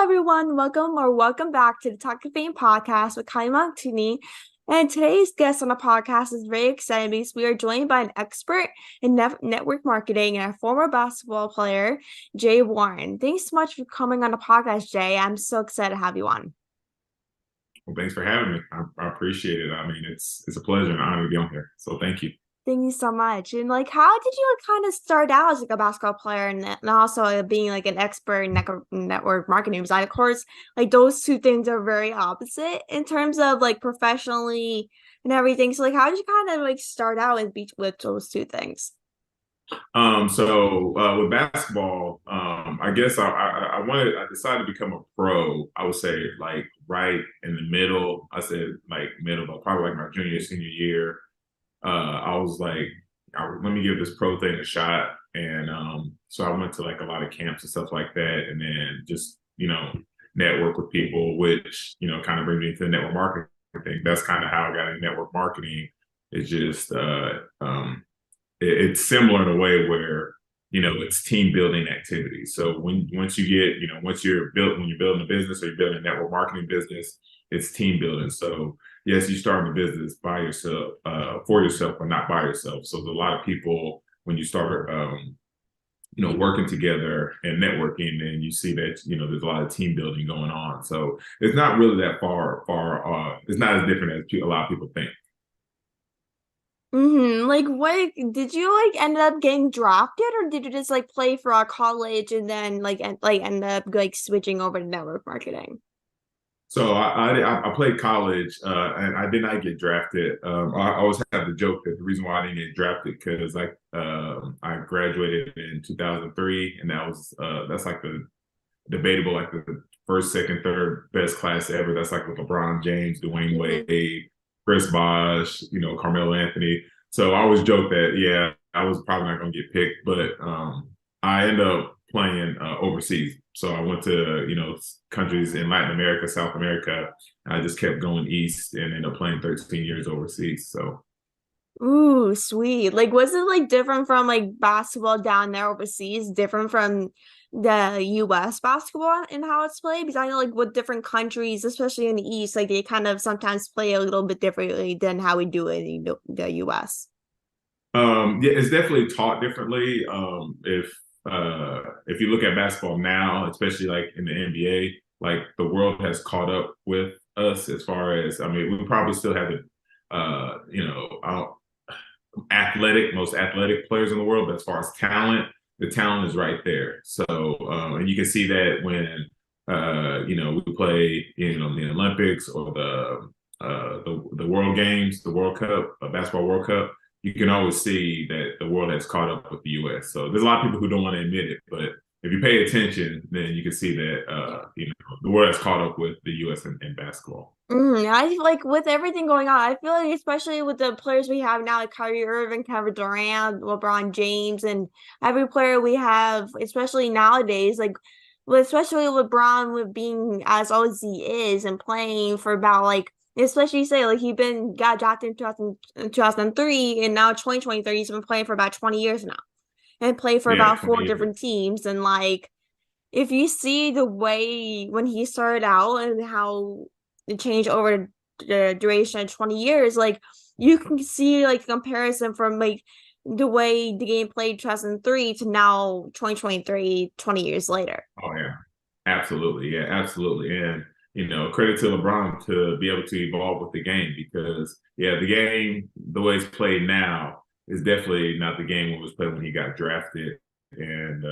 everyone. Welcome back to the Talk of Fame podcast with Kylie Montigney. And today's guest on the podcast is very exciting because we are joined by an expert in network marketing and a former basketball player, Jay Warren. Thanks so much for coming on the podcast, Jay. I'm so excited to have you on. Well, thanks for having me. I appreciate it. I mean, it's a pleasure and honor to be on here. So thank you. Thank you so much. And how did you kind of start out as a basketball player and also being an expert in network marketing? Because of course, those two things are very opposite in terms of professionally and everything. So how did you kind of start out with those two things? With basketball, I guess I decided to become a pro. I would say right in the middle. I said middle, but probably my junior, senior year. I was let me give this pro thing a shot. And so I went to a lot of camps and stuff like that. And then just, network with people, which, kind of bring me to the network marketing thing. That's kind of how I got into network marketing. It's just, it's similar in a way where, it's team building activities. So once you're building a business or you're building a network marketing business, it's team building. So yes, you start a business by yourself, for yourself, but not by yourself. So there's a lot of people when you start, working together and networking, and you see that, there's a lot of team building going on. So it's not really that far. It's not as different as a lot of people think. What did you end up getting drafted, or did you just play for our college and then end up switching over to network marketing? So I played college, and I did not get drafted. I always have the joke that the reason why I didn't get drafted because I graduated in 2003, and that's the debatable the first, second, third best class ever. That's with LeBron James, Dwayne Wade, Chris Bosh, Carmelo Anthony. So I always joke that I was probably not going to get picked, but I ended up playing overseas. So I went to, countries in Latin America, South America. I just kept going east and ended up playing 13 years overseas. So. Ooh, sweet. Was it different from basketball down there overseas, different from the US basketball and how it's played? Because I know with different countries, especially in the East, they kind of sometimes play a little bit differently than how we do it in the US. Yeah, it's definitely taught differently. If you look at basketball now, especially in the NBA, the world has caught up with us as far as, we probably still have most athletic players in the world, but as far as talent, the talent is right there. So, and you can see that when, we play, in the Olympics or the World Games, the World Cup, Basketball World Cup. You can always see that the world has caught up with the U.S. So there's a lot of people who don't want to admit it, but if you pay attention, then you can see that the world has caught up with the U.S. in basketball. I with everything going on, I feel especially with the players we have now, Kyrie Irving, Kevin Durant, LeBron James, and every player we have, especially nowadays, especially LeBron with being as old as he is and playing for about especially say he got drafted in 2003 and now 2023 he's been playing for about 20 years now and played for about 4 different teams. And if you see the way when he started out and how it changed over the duration of 20 years, you can see comparison from the way the game played 2003 to now 2023 20 years later. Oh yeah, absolutely. Yeah, absolutely. And credit to LeBron to be able to evolve with the game because, the game, the way it's played now, is definitely not the game it was played when he got drafted. And,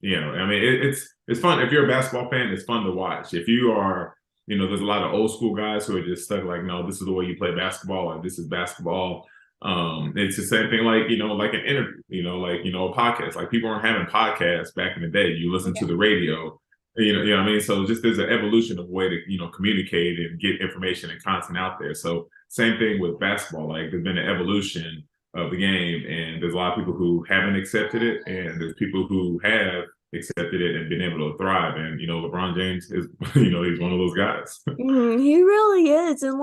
it's fun. If you're a basketball fan, it's fun to watch. If you are, there's a lot of old school guys who are just stuck no, this is the way you play basketball, or this is basketball. It's the same thing an interview, a podcast. People weren't having podcasts back in the day. You listen to the radio. What I mean? So just there's an evolution of way to, communicate and get information and content out there. So same thing with basketball. There's been an evolution of the game, and there's a lot of people who haven't accepted it, and there's people who have accepted it and been able to thrive. And, LeBron James is, he's one of those guys. He really is. And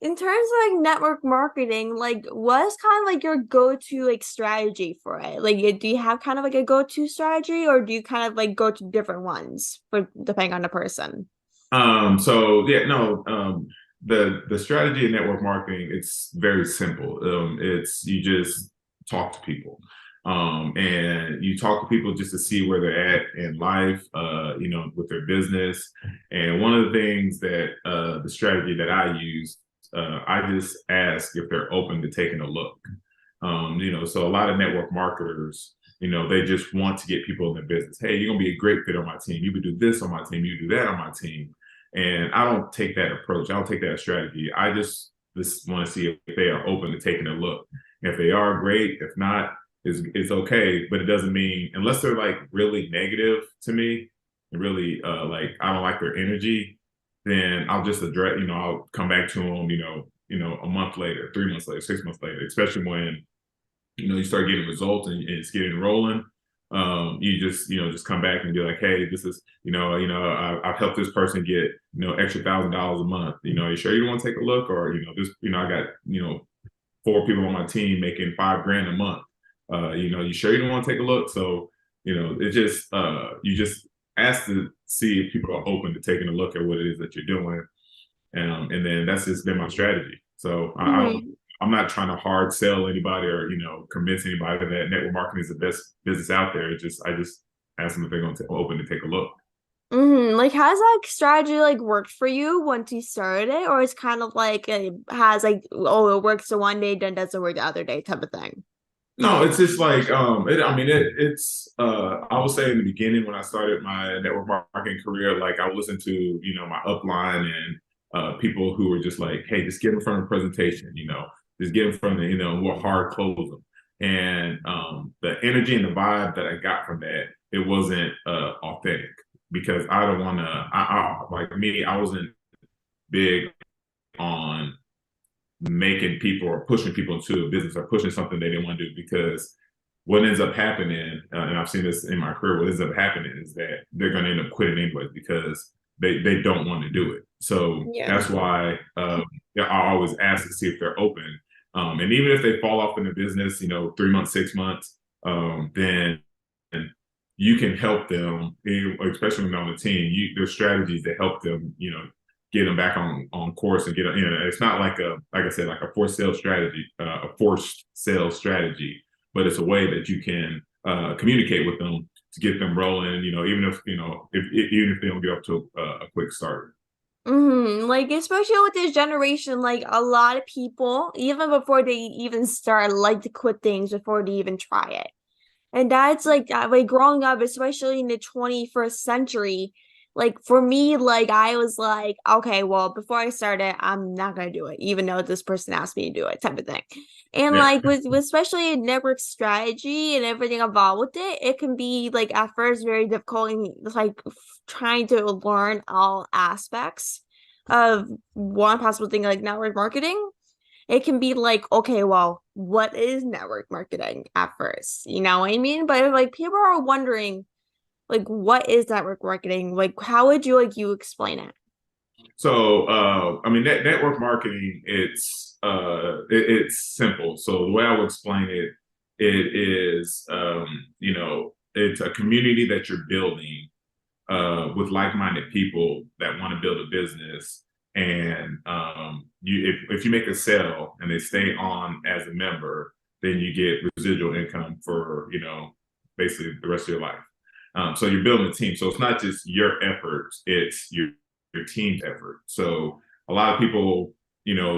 In terms of like network marketing, like what's kind of like your go-to like strategy for it? Like do you have kind of like a go-to strategy or do you kind of like go to different ones for depending on the person? So yeah, no, the strategy in network marketing, it's very simple. It's you just talk to people. And you talk to people just to see where they're at in life, with their business. And one of the things that the strategy that I use, I just ask if they're open to taking a look. So a lot of network marketers, they just want to get people in their business. Hey, you're gonna be a great fit on my team. You could do this on my team. You do that on my team. And I don't take that approach. I don't take that strategy. I just want to see if they are open to taking a look. If they are, great. If not, it's okay. But it doesn't mean unless they're like really negative to me and really like I don't like their energy, then I'll just address. I'll come back to them. A month later, 3 months later, 6 months later, especially when you start getting results and it's getting rolling. You just come back and be like, hey, this is, I've helped this person get, extra $1,000 a month. You sure you don't want to take a look, or I got, 4 people on my team making $5,000 a month. You sure you don't want to take a look? So, it just, you just ask to see if people are open to taking a look at what it is that you're doing. And then that's just been my strategy. So I don't, Mm-hmm. I'm not trying to hard sell anybody or convince anybody that network marketing is the best business out there. I just ask them if they're going to open to take a look. Mm-hmm. Like has that strategy like worked for you once you started it, or it's kind of like it has like oh it works the one day then doesn't work the other day type of thing? No, it's just like it's I would say in the beginning when I started my network marketing career, like I would listen to, my upline and people who were just like, hey, just get in front of a presentation, just get in front of, we'll hard close them. And the energy and the vibe that I got from that, it wasn't authentic because I don't want to, like me, I wasn't big on making people or pushing people into a business or pushing something they didn't want to do because what ends up happening, and I've seen this in my career, what ends up happening is that they're going to end up quitting anyway because they don't want to do it. So Yeah. that's why I always ask to see if they're open. And even if they fall off in the business, 3 months, 6 months, then you can help them, especially when they're on the team. There's strategies that help them, get them back on course and get them. It's not like I said, like a forced sales strategy, but it's a way that you can communicate with them to get them rolling. Even if they don't get up to a quick start. Mm-hmm. Like especially with this generation, like a lot of people, even before they even start, like to quit things before they even try it. And that's like growing up, especially in the 21st century, like for me, like I was like, okay, well, before I start it, I'm not gonna do it, even though this person asked me to do it, type of thing. And Yeah. like with especially network strategy and everything involved with it, it can be like at first very difficult and like trying to learn all aspects of one possible thing like network marketing. It can be like, okay, well, what is network marketing at first? You know what I mean? But if, like people are wondering, like, what is network marketing? Like, how would you like you explain it? So, network marketing, it's simple. So the way I would explain it, it is, it's a community that you're building with like-minded people that want to build a business. And if you make a sale and they stay on as a member, then you get residual income for basically the rest of your life. So you're building a team. So it's not just your efforts; it's your team's effort. So a lot of people,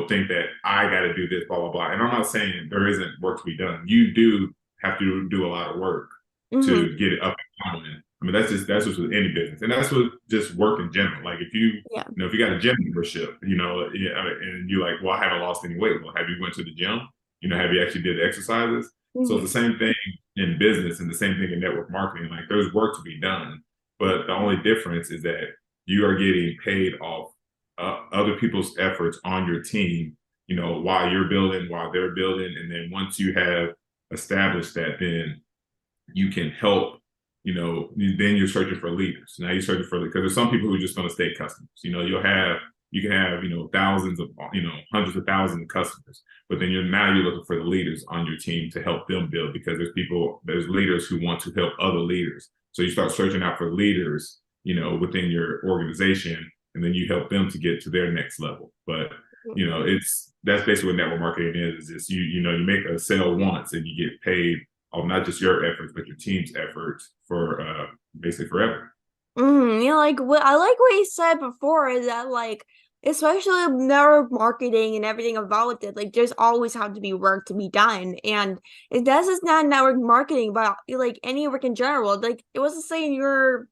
think that I got to do this, blah blah blah. And I'm not saying there isn't work to be done. You do have to do a lot of work Mm-hmm. to get it up and coming. I mean, that's just with any business, and that's with just work in general. Like if Yeah. if you got a gym membership, yeah, and you're like, well, I haven't lost any weight. Well, have you went to the gym? Have you actually did the exercises? So Mm-hmm. it's the same thing in business and the same thing in network marketing. Like there's work to be done, but the only difference is that you are getting paid off other people's efforts on your team. While you're building, while they're building, and then once you have established that, then you can help. Then you're searching for leaders. Now you're searching for because there's some people who are just going to stay customers. You'll have you can have, thousands of, hundreds of thousands of customers, but then you're looking for the leaders on your team to help them build, because there's leaders who want to help other leaders. So you start searching out for leaders, within your organization, and then you help them to get to their next level. But that's basically what network marketing is. Is you make a sale once and you get paid off not just your efforts but your team's efforts for basically forever. Like what I like what you said before is that like especially with network marketing and everything involved with it, like there's always have to be work to be done. And it does is not network marketing, but like any work in general. Like it was the same you're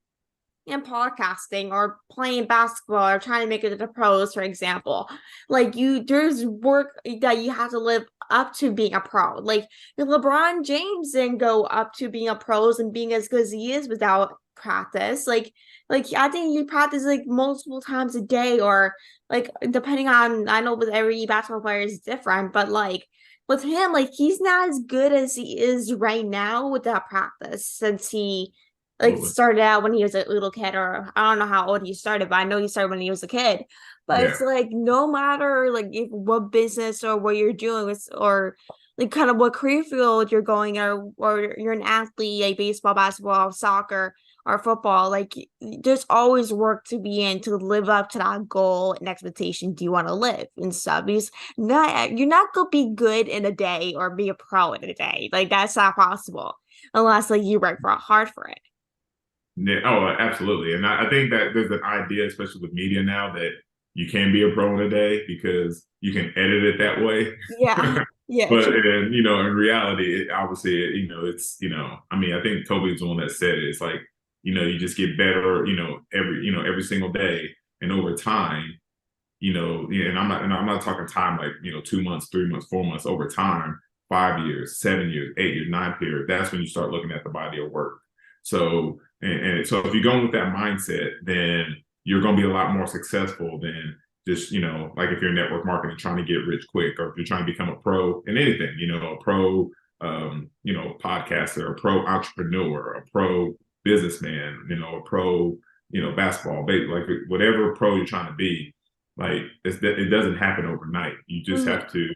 in podcasting or playing basketball or trying to make it to the pros, for example. Like there's work that you have to live up to being a pro. Like LeBron James didn't go up to being a pros and being as good as he is without practice. Like I think you practice like multiple times a day, or like depending on, I know with every basketball player is different, but like with him, like he's not as good as he is right now without practice since he like Absolutely. started out when he was a little kid, or I don't know how old he started, but I know he started when he was a kid. But Yeah. it's like no matter like if what business or what you're doing with, or like kind of what career field you're going, or you're an athlete like baseball, basketball, soccer, or football, like there's always work to be in to live up to that goal and expectation do you want to live and stuff. Because you're not gonna be good in a day or be a pro in a day. Like that's not possible unless like you work hard for it. Yeah. Oh, absolutely. And I think that there's an idea, especially with media now, that you can be a pro in a day because you can edit it that way. Yeah. Yeah, But true. in reality, obviously, it's I mean, I think Kobe's the one that said it. It's like, you just get better, every single day, and over time, yeah, and I'm not talking time like 2 months, 3 months, 4 months. Over time, 5 years, 7 years, 8 years, 9 years. That's when you start looking at the body of work. So and so if you're going with that mindset, then you're going to be a lot more successful than just like if you're network marketing trying to get rich quick, or if you're trying to become a pro in anything, a pro podcaster, a pro entrepreneur, a pro businessman, a pro basketball, like whatever pro you're trying to be, like it doesn't happen overnight. You just Mhm. have to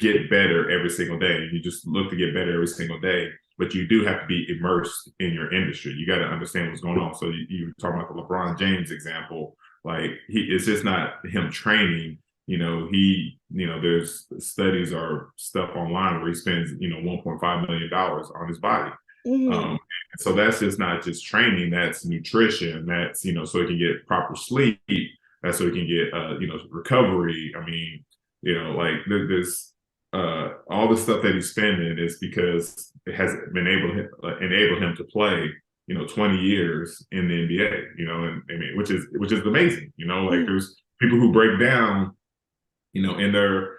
get better every single day. You just look to get better every single day, but you do have to be immersed in your industry. You got to understand what's going on. So you were talking about the LeBron James example. Like it's just not him training. There's studies or stuff online where he spends, $1.5 million on his body. Mhm. Um, so that's just not just training. That's nutrition. That's so he can get proper sleep. That's so he can get recovery. I mean, like there's all the stuff that he's spending is because it has been enabled him to play 20 years in the NBA, and I mean, which is amazing. Like Mhm. there's people who break down, in their,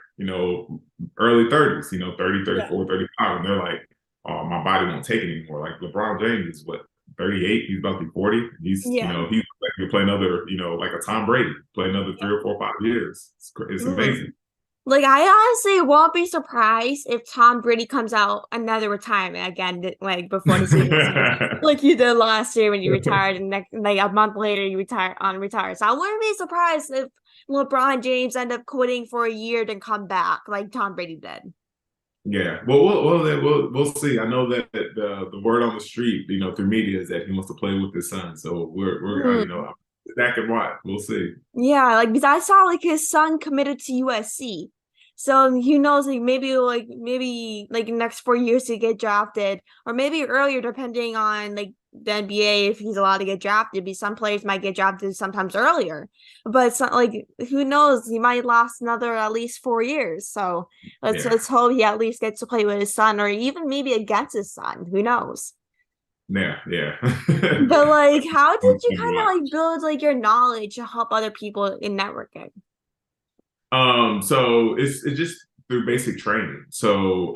early 30s, 30, Yeah. 34, 35, and they're like, oh, my body won't take it anymore. Like LeBron James is what, 38, he's about to be 40. Yeah. He's like to play another, like a Tom Brady, play another Yeah. 3 or 4 or 5 years. It's Mhm. amazing. Like I honestly won't be surprised if Tom Brady comes out another retirement again, like before the season starts, like you did last year when you retired, and next like a month later you retire. So I wouldn't be surprised if LeBron James end up quitting for a year then come back like Tom Brady did. Yeah, well, we'll see. I know that the word on the street, through media, is that he wants to play with his son. So we're Mhm. back and watch. We'll see. Yeah, like because I saw like his son committed to USC. So who knows, maybe like the next 4 years to get drafted, or maybe earlier, depending on like the NBA if he's allowed to get drafted. Because some players might get drafted sometimes earlier, but it's not like who knows, he might last another at least 4 years. So Yeah, let's hope he at least gets to play with his son, or even maybe against his son. Who knows? yeah, yeah. But like, how did you kind of like Watch. build like your knowledge to help other people in networking? So it's just through basic training. So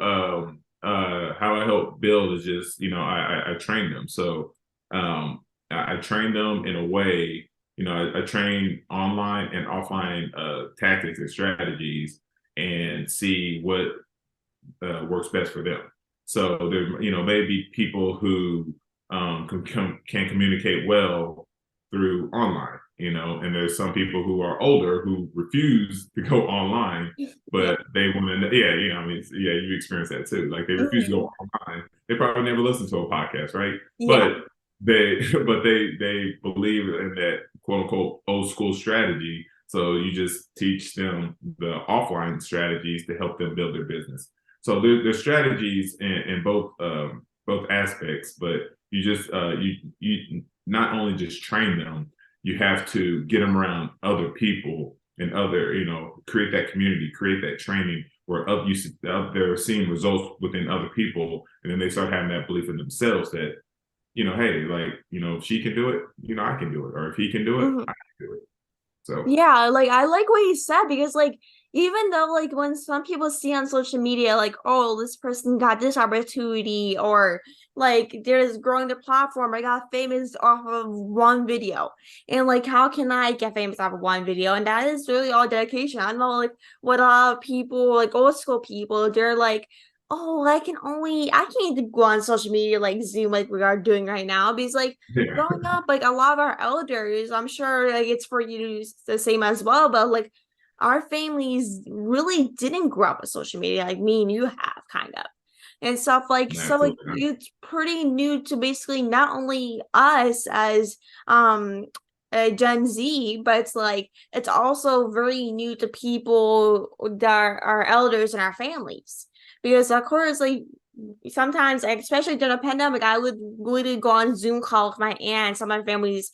how I help build is just I train them. So I train them in a way. I train online and offline tactics and strategies, and see what works best for them. So there, maybe people who can communicate well through online. and there's some people who are older who refuse to go online, Yep. but they want to, yeah, I mean, yeah, you experience that too. Like they refuse to Mhm. go online. They probably never listen to a podcast, right? Yeah. But they believe in that quote unquote old school strategy. So you just teach them the offline strategies to help them build their business. So there's strategies in both aspects, but you just you not only just train them, you have to get them around other people and other, create that community, create that training where they're seeing results within other people, and then they start having that belief in themselves that, hey, like, if she can do it, I can do it, or if he can do it, Mhm. I can do it. So Yeah, like I like what you said because like even though like when some people see on social media like oh this person got this opportunity or like there's growing the platform I got famous off of one video and like how can I get famous off of one video and that is really all dedication. I know like what a lot of people like old school people they're like oh I can't go on social media like Zoom like we are doing right now because like yeah, growing up, like a lot of our elders, I'm sure like it's for you the same as well, but like our families really didn't grow up with social media like me and you have kind of and stuff like so like absolutely. it's pretty new to basically not only us as Gen Z, but it's like it's also very new to people that are our elders and our families. Because of course, like sometimes, especially during a pandemic, I would literally go on Zoom call with my aunt, some of my families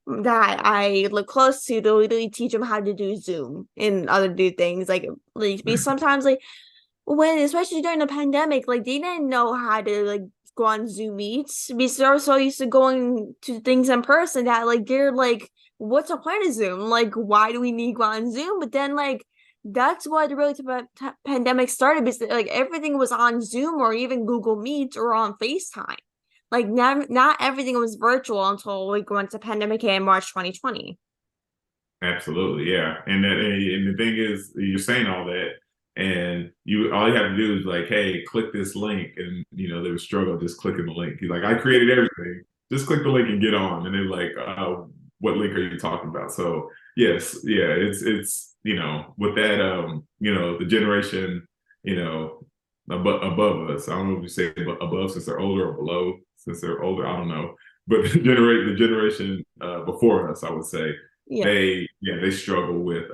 that I look close to, to literally teach them how to do Zoom and other do things like because sometimes like when especially during the pandemic, like they didn't know how to like go on Zoom meets because they're so used to going to things in person that like they're like, what's the point of Zoom? Like, why do we need to go on Zoom? But then like that's what really pandemic started because like everything was on Zoom or even Google Meets or on FaceTime. Like not everything was virtual until like once the pandemic hit in March 2020. Absolutely, yeah. And the thing is, you're saying all that, and all you have to do is like, hey, click this link, and they would struggle just clicking the link. He's like, I created everything, just click the link and get on. And they're like, what link are you talking about? So yes, yeah, it's with that, the generation, above us. I don't know if you say above since they're older or below since they're older. I don't know, but the generation before us, I would say Yeah. they struggle with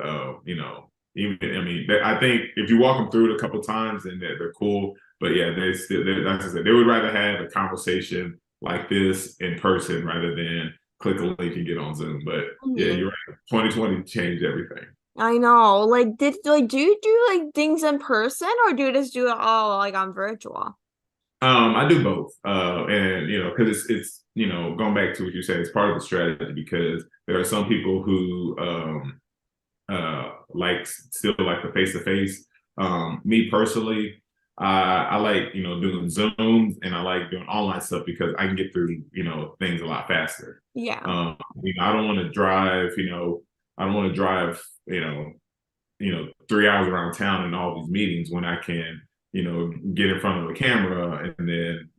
even I mean I think if you walk them through it a couple times then they're cool, but yeah, like I said, they would rather have a conversation like this in person rather than click a link and get on Zoom. But yeah, Mhm. you're right, 2020 changed everything. I know. Like, do you do like things in person or do you just do it all like on virtual? I do both, and because it's going back to what you said, it's part of the strategy because there are some people who like still like the face to face. Me personally, I like doing Zooms and I like doing online stuff because I can get through things a lot faster. Yeah. I don't want to drive. I don't want to drive. 3 hours around town in all these meetings when I can get in front of a camera and then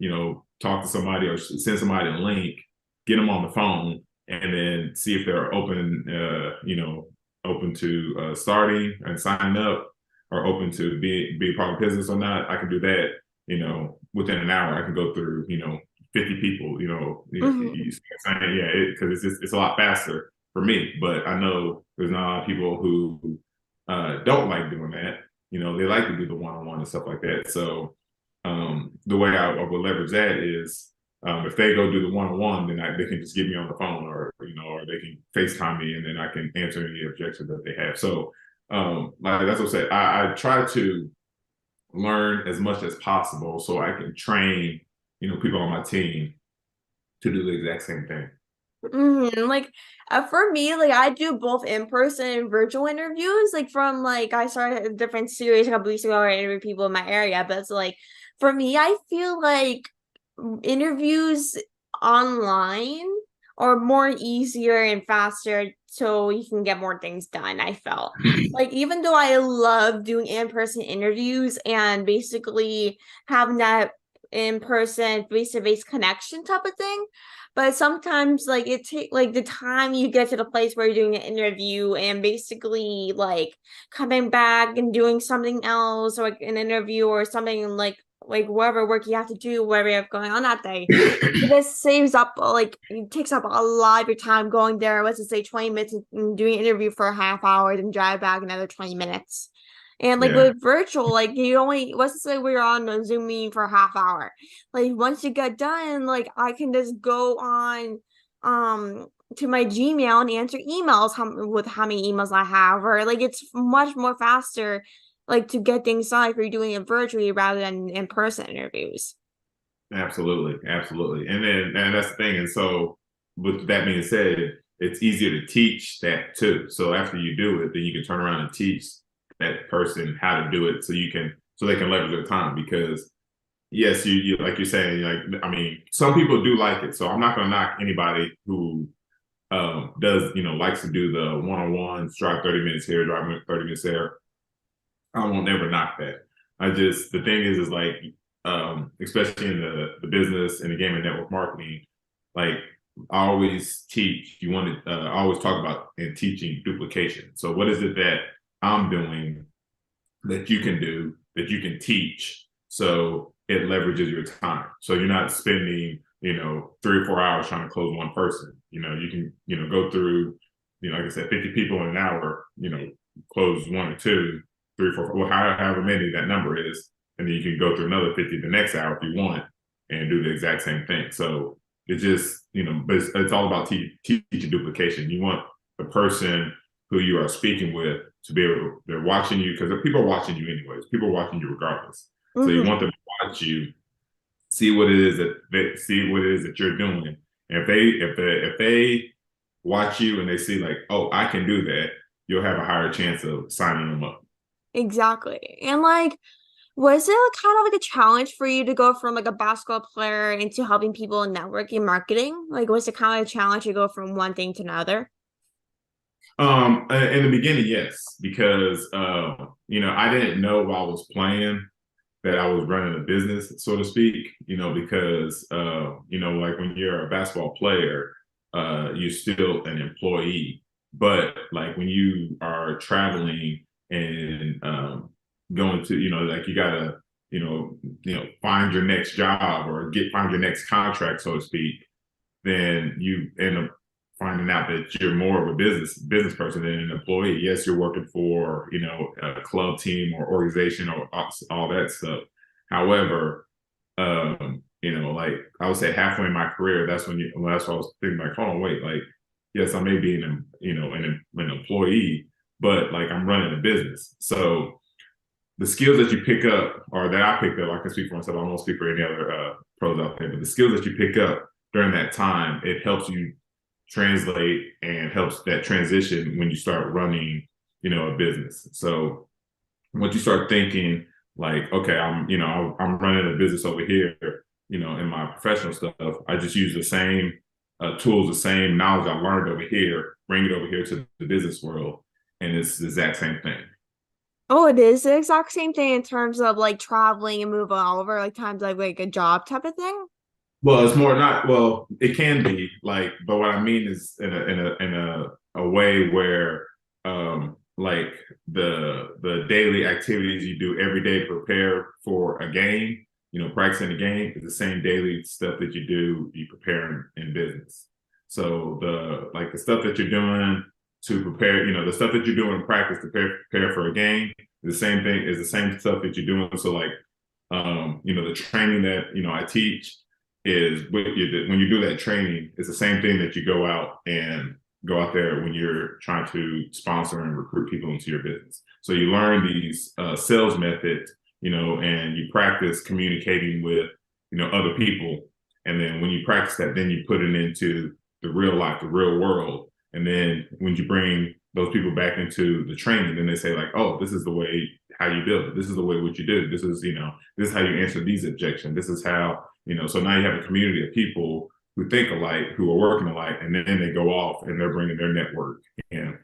talk to somebody or send somebody a link, get them on the phone, and then see if they're open to starting and signing up or open to be a part of business or not. I can do that, within an hour. I can go through, 50 people, Hmm. yeah, because it's a lot faster for me. But I know there's not a lot of people who don't like doing that. They like to do the one-on-one and stuff like that. So the way I would leverage that is if they go do the one-on-one, then they can just get me on the phone or they can FaceTime me and then I can answer any objections that they have. So like that's what I said. I try to learn as much as possible so I can train, people on my team to do the exact same thing. Like for me, like I do both in person and virtual interviews. Like from like I started a different series a couple weeks ago where I interviewed people in my area, but it's like for me, I feel like interviews online are more easier and faster so you can get more things done. I felt like even though I love doing in-person interviews and basically having that in person, face-to-face connection type of thing. But sometimes like it take like the time you get to the place where you're doing an interview and basically like coming back and doing something else or like an interview or something like whatever work you have to do, whatever you have going on that day. This saves up like it takes up a lot of your time going there. Let's just say 20 minutes and doing an interview for a half hour, then drive back another 20 minutes. And like Yeah. with virtual, like you only let's just say we're on a Zoom meeting for a half hour. Like once you get done, like I can just go on to my Gmail and answer emails with how many emails I have, or like it's much more faster like to get things done if you're doing it virtually rather than in person interviews. Absolutely, absolutely. And that's the thing. And so, with that being said, it's easier to teach that too. So after you do it, then you can turn around and teach that person how to do it, so they can leverage their time. Because yes, you like you're saying, like I mean, some people do like it. So I'm not going to knock anybody who does likes to do the one-on-ones, drive 30 minutes here, drive 30 minutes there. I won't never knock that. I just the thing is like especially in the business and the game and network marketing, like I always teach. You want to I always talk about in teaching duplication. So what is it that I'm doing that you can do that you can teach so it leverages your time. So you're not spending 3 or 4 hours trying to close one person. You can go through like I said, 50 people in an hour. Close one or two, three, four, well, however many that number is, and then you can go through another 50 the next hour if you want, and do the exact same thing. So it just but it's all about teaching duplication. You want the person who you are speaking with to be able, they're watching you because people are watching you anyways. People are watching you regardless. So you Mm-hmm. want them to watch you, see what it is that you're doing. And if they watch you and they see like, oh, I can do that, you'll have a higher chance of signing them up. Exactly. And like, was it kind of like a challenge for you to go from like a basketball player into helping people in networking marketing? Like, was it kind of a challenge to go from one thing to another? In the beginning, yes, because I didn't know while I was playing that I was running a business, so to speak. Because like when you're a basketball player, you're still an employee. But like when you are traveling and going to, like you gotta, find your next job or find your next contract, so to speak, then you end up finding out that you're more of a business person than an employee. Yes, you're working for a club team or organization or all that stuff. However, like I would say halfway in my career, that's when that's what I was thinking like, hold on, wait, like yes, I may be an employee, but like I'm running a business. So the skills that you pick up or that I picked up, I can speak for myself, I won't speak for any other pros out there, but the skills that you pick up during that time, it helps you translate and helps that transition when you start running, a business. So once you start thinking like, okay, I'm running a business over here, in my professional stuff, I just use the same tools, the same knowledge I learned over here, bring it over here to the business world, and it's the exact same thing. Oh, it is the exact same thing in terms of like traveling and moving all over, like times like a job type of thing. Well, it's more not. Well, it can be like, but what I mean is in a way where, like the daily activities you do every day to prepare for a game, practicing a game is the same daily stuff that you prepare in business. So the stuff that you're doing to prepare, the stuff that you're doing in practice to prepare for a game, is the same stuff that you're doing. So like, the training that I teach is when you do that training, it's the same thing that you go out there when you're trying to sponsor and recruit people into your business. So you learn these sales methods, and you practice communicating with, other people. And then when you practice that, then you put it into the real life, the real world. And then when you bring those people back into the training, then they say like, oh, this is the way how you build it. This is the way what you do. This is how you answer these objections. This is how, so now you have a community of people who think alike, who are working alike, and then they go off and they're bringing their network in.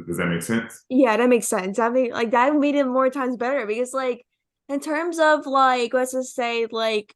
Does that make sense? Yeah, that makes sense. I mean, like that made it more times better because like in terms of like let's just say like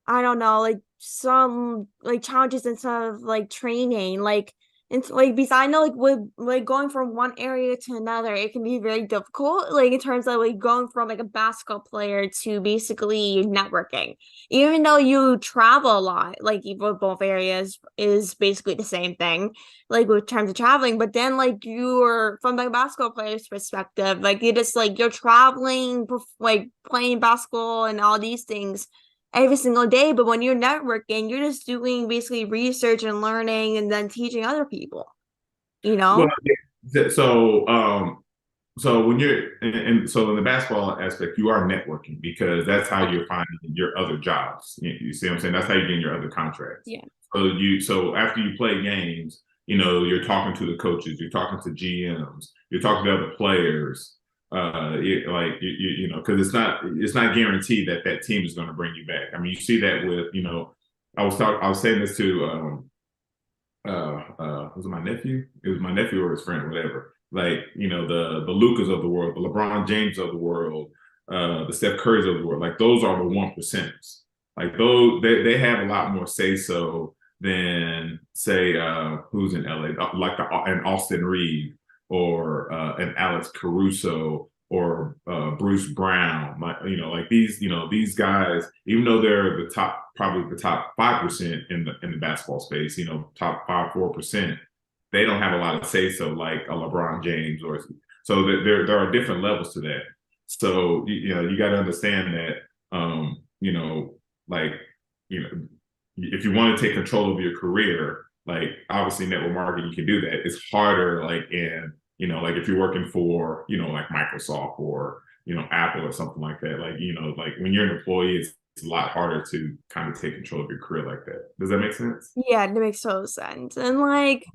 I don't know, like some like challenges in some of like training, like and like because I know like with like going from one area to another, it can be very difficult. Like in terms of like going from like a basketball player to basically networking, even though you travel a lot, like even both areas is basically the same thing, like with terms of traveling. But then like you're from the basketball player's perspective, like you just like you're traveling, like playing basketball and all these things every single day. But when you're networking, you're just doing basically research and learning and then teaching other people, you Well, know? yeah, so when you're and so in the basketball aspect, you are networking because that's how you're finding your other jobs. You see what I'm saying? That's how you're getting your other contracts. Yeah. So after you play games, you're talking to the coaches, you're talking to GMs, you're talking to other players. Because it's not guaranteed that that team is going to bring you back. I mean, you see that with I was saying this to was it my nephew? It was my nephew or his friend, whatever. Like, the Lucas of the world, the LeBron James of the world, the Steph Currys of the world. Like those are the 1%ers. Like those they have a lot more say so than say who's in LA, like an Austin Reed or an Alex Caruso or Bruce Brown. Like these guys, even though they're probably the top 5% in the basketball space, top 5-4%, they don't have a lot of say so like a LeBron James or so. There are different levels to that. So you got to understand that like you know if you want to take control of your career, like obviously network marketing, you can do that. It's harder like in like if you're working for like Microsoft or Apple or something like that. Like like when you're an employee, it's a lot harder to kind of take control of your career like that. Does that make sense? Yeah, that makes total sense. And like,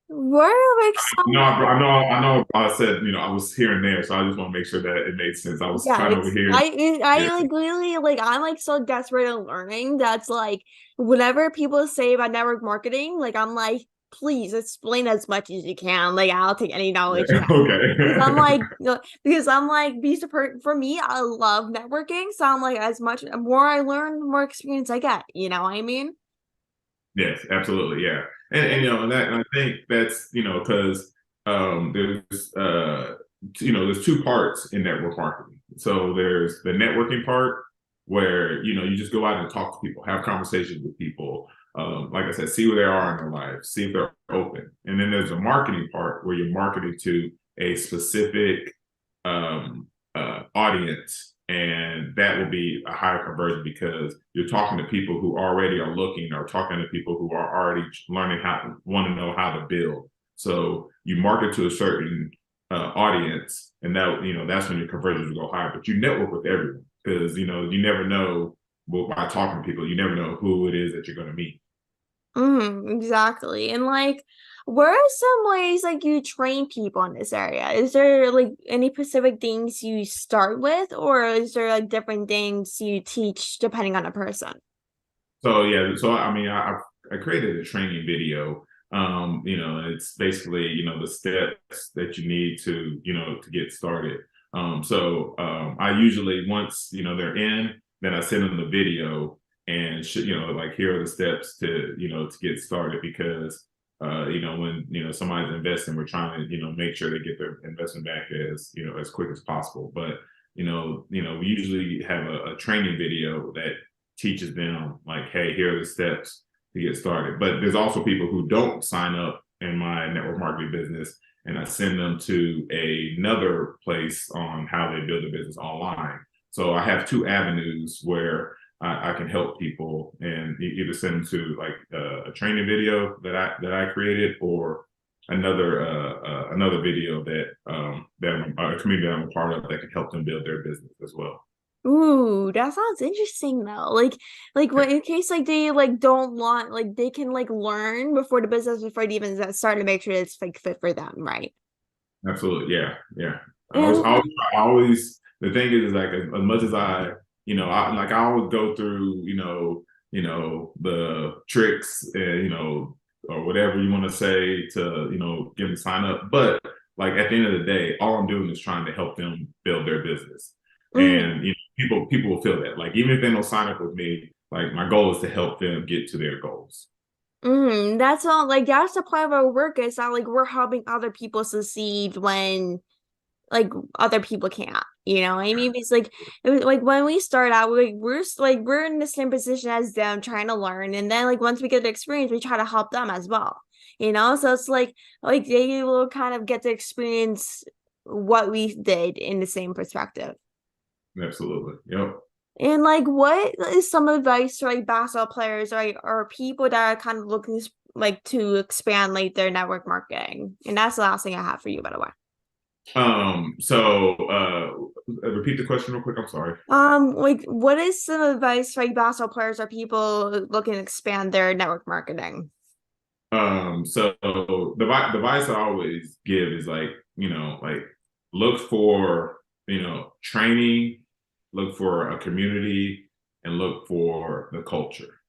what are like No, some I know. I said, I was here and there, so I just want to make sure that it made sense. I was yeah, trying to it's overhear. Yeah, like literally like I'm like so desperate in learning that's like whatever people say about network marketing, like I'm like, please explain as much as you can. Like I'll take any knowledge you yeah. have. Because I'm Okay. like, because I'm like, for me, I love networking. So I'm like, as much more I learn, the more experience I get. You know what I mean? Yes, absolutely. Yeah. And and I think that's, because there's there's two parts in network marketing. So there's the networking part where, you just go out and talk to people, have conversations with people. Like I said, see where they are in their lives, see if they're open. And then there's a marketing part where you're marketing to a specific um, audience, and that will be a higher conversion because you're talking to people who already are looking, or talking to people who are already learning how want to know how to build. So you market to a certain audience, and that's when your conversions will go higher. But you network with everyone because you never know. Well, by talking to people, you never know who it is that you're going to meet. Exactly. And like, where are some ways like you train people in this area? Is there like any specific things you start with, or is there like different things you teach depending on a person? So yeah, so I mean, I created a training video. It's basically the steps that you need to get started. I usually once they're in, then I send them the video and like here are the steps to get started because when somebody's investing, we're trying to make sure they get their investment back as quick as possible. But we usually have a training video that teaches them like, hey, here are the steps to get started. But there's also people who don't sign up in my network marketing business, and I send them to another place on how they build a business online. So I have two avenues where I can help people, and either send them to like a training video that I created, or another video that a community that I'm a part of that can help them build their business as well. Ooh, that sounds interesting though. Like what in case like they like don't want like they can like learn before the business before they even start to make sure it's like fit for them, right? Absolutely. Yeah. Yeah. I always, And I always, I always the thing is like as much as I always go through, the tricks and, or whatever you want to say to, get them to sign up. But like at the end of the day, all I'm doing is trying to help them build their business. mm, And, people will feel that. Like even if they don't sign up with me, Like my goal is to help them get to their goals. That's all like that's the part of our work is that like we're helping other people succeed when like other people can't, you know what I mean? It's like it was like when we start out, we're in the same position as them trying to learn, and then like once we get the experience, we try to help them as well, you know? So it's like they will kind of get to experience what we did in the same perspective. Absolutely. Yep. And like, what is some advice for like basketball players or people that are kind of looking like to expand like their network marketing? And that's the last thing I have for you, by the way. Repeat the question real quick. I'm sorry. Like, what is some advice for like basketball players or people looking to expand their network marketing? So the advice I always give is like, like look for, training, look for a community, and look for the culture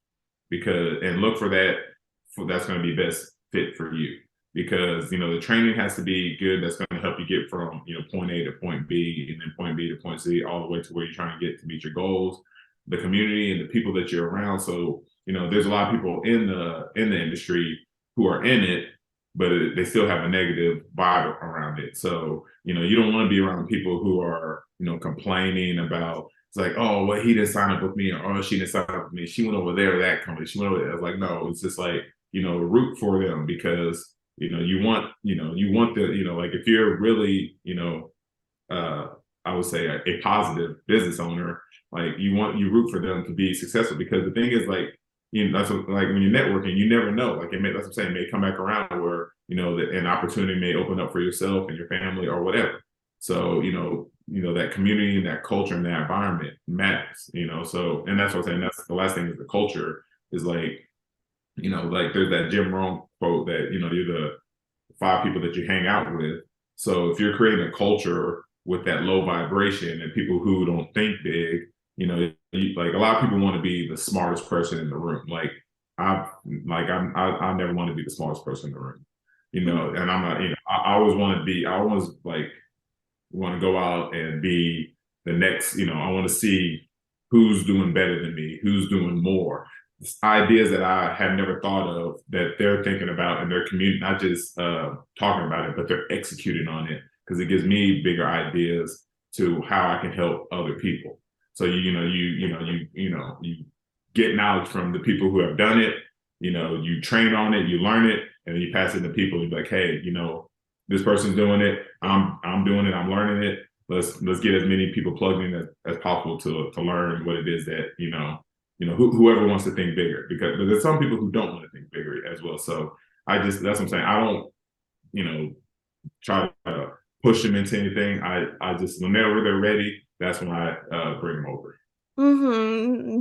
and look for that's going to be best fit for you because the training has to be good. That's going to help you get from point A to point B and then point B to point C all the way to where you're trying to get to meet your goals. The community and the people that you're around. So there's a lot of people in the industry who are in it, but they still have a negative vibe around it. So you don't want to be around people who are complaining about it's like, oh, well, he didn't sign up with me, or oh, she didn't sign up with me. She went over there to that company. She went over there. I was like, no, it's just like, root for them because, you want the, like if you're really, uh, I would say a positive business owner, like you root for them to be successful because the thing is like, that's what, like when you're networking, you never know. Like that's what I'm saying, it may come back around where, that an opportunity may open up for yourself and your family or whatever. So, that community and that culture and that environment matters, So, and that's what I'm saying. That's the last thing is the culture is like, like there's that Jim Rohn quote that, you're the five people that you hang out with. So if you're creating a culture with that low vibration and people who don't think big, like a lot of people want to be the smartest person in the room. Like I never want to be the smartest person in the room, and I'm not, I always want to be, I always like want to go out and be the next, I want to see who's doing better than me, who's doing more. Ideas that I have never thought of that they're thinking about in their community, not just talking about it, but they're executing on it because it gives me bigger ideas to how I can help other people. So you get knowledge from the people who have done it. You train on it, you learn it, and then you pass it to people. And be like, hey, this person's doing it. I'm doing it. I'm learning it. Let's get as many people plugged in as possible to learn what it is that whoever wants to think bigger because there's some people who don't want to think bigger as well. So that's what I'm saying. I don't try to push them into anything. I just whenever they're ready, that's when I bring them over.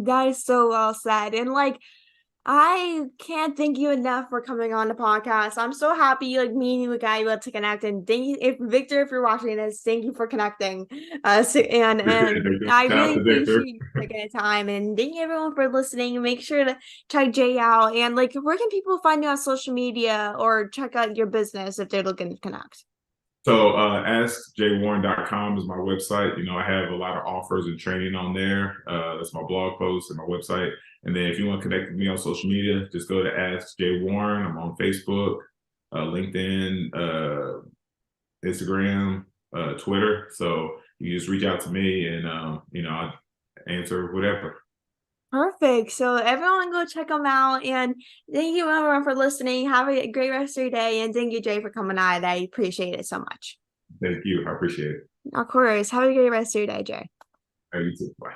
That is so well said. And like I can't thank you enough for coming on the podcast. I'm so happy like me and you got able to connect. And thank you, if Victor, if you're watching this, thank you for connecting us. And I Shout out really to Victor. appreciate you taking the time. And thank you everyone for listening. Make sure to check Jay out. And like, where can people find you on social media or check out your business if they're looking to connect? So askjwarren.com is my website. I have a lot of offers and training on there. That's my blog post and my website. And then if you want to connect with me on social media, just go to Ask Jay Warren. I'm on Facebook, LinkedIn, Instagram, Twitter. So you just reach out to me and I'll answer whatever. Perfect. So everyone go check them out. And thank you everyone for listening. Have a great rest of your day. And thank you, Jay, for coming on. I appreciate it so much. Thank you. I appreciate it. Of course. Have a great rest of your day, Jay. You too. Bye.